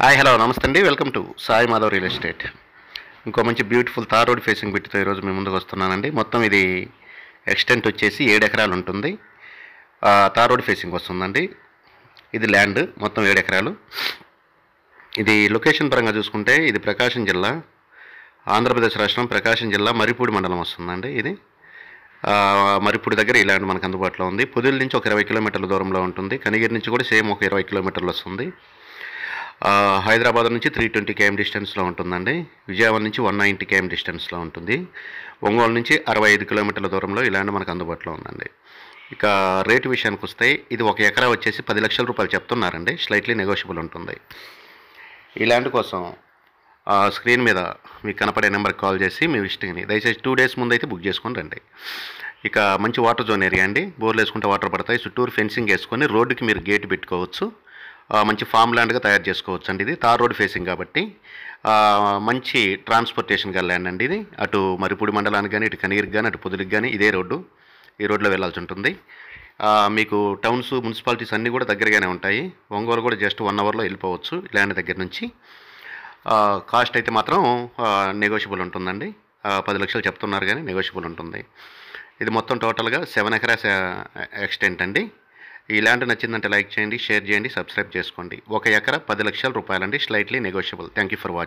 Hi hello నమస్తే అండి. Welcome to Sai Madhav real estate. ఇంకో మంచి బ్యూటిఫుల్ తార్ రోడ్ ఫేసింగ్ బిట్తో ఈరోజు మీ ముందుకు వస్తున్నానండి. మొత్తం ఇది ఎక్స్టెంట్ వచ్చేసి 7 ఎకరాలు ఉంటుంది. తార్ రోడ్ ఫేసింగ్ వస్తుందండి. ఇది ల్యాండ్ మొత్తం 7 ఎకరాలు. ఇది లొకేషన్ పరంగా చూసుకుంటే ఇది ప్రకాశం జిల్లా, ఆంధ్రప్రదేశ్ రాష్ట్రం, ప్రకాశం జిల్లా మరిపూడి మండలం వస్తుందండి. ఇది మరిపూడి దగ్గర ఈ ల్యాండ్ మనకు అందుబాటులో ఉంది. పొదిలి నుంచి ఒక 20 కిలోమీటర్ల దూరంలో ఉంటుంది. కనిగిరి నుంచి కూడా సేమ్ ఒక 20 కిలోమీటర్లు వస్తుంది. హైదరాబాద్ నుంచి 320 km డిస్టెన్స్లో ఉంటుందండి. విజయవాడ నుంచి 190 km డిస్టెన్స్లో ఉంటుంది. ఒంగోలు నుంచి 65 కిలోమీటర్ల దూరంలో ఈ ల్యాండ్ మనకు అందుబాటులో ఉందండి. ఇక రేటు విషయానికి వస్తే ఇది ఒక ఎకరా వచ్చేసి 10 లక్షల రూపాయలు చెప్తున్నారండి. స్లైట్లీ నెగోషియబుల్ ఉంటుంది. ఈ ల్యాండ్ కోసం స్క్రీన్ మీద మీకు కనపడే నెంబర్కి కాల్ చేసి మీ విజిటింగ్ని దయచేసి 2 days ముందు అయితే బుక్ చేసుకొని రండి. ఇక మంచి వాటర్ జోన్ ఏరియా అండి. బోర్లు వేసుకుంటే వాటర్ పడతాయి. చుట్టూరు ఫెన్సింగ్ వేసుకొని రోడ్డుకి మీరు గేట్ పెట్టుకోవచ్చు. మంచి ఫామ్ ల్యాండ్గా తయారు చేసుకోవచ్చు అండి. ఇది తార్ రోడ్ ఫేసింగ్ కాబట్టి మంచి ట్రాన్స్పోర్టేషన్ గల ల్యాండ్ అండి. ఇది అటు మరిపూడి మండలానికి కానీ, ఇటు కనిగిరికి కానీ, అటు పొదిలికి కానీ ఇదే రోడ్డు. ఈ రోడ్లో వెళ్ళాల్సి ఉంటుంది. మీకు టౌన్స్, మున్సిపాలిటీస్ అన్నీ కూడా దగ్గరగానే ఉంటాయి. ఒంగోలు కూడా జస్ట్ 1 అవర్లో వెళ్ళిపోవచ్చు ల్యాండ్ దగ్గర నుంచి. కాస్ట్ అయితే మాత్రం నెగోషియబుల్ ఉంటుందండి. 10 లక్షలు చెప్తున్నారు కానీ నెగోషియబుల్ ఉంటుంది. ఇది మొత్తం టోటల్గా 7 ఎకరాస్ ఎక్స్టెంట్ అండి. ఈ ల్యాండ్ నచ్చిందంటే లైక్ చేయండి, షేర్ చేయండి, సబ్స్క్రైబ్ చేసుకోండి. 1 ఎకరా 10 లక్షల రూపాయలండి. Slightly negotiable. Thank you for watching.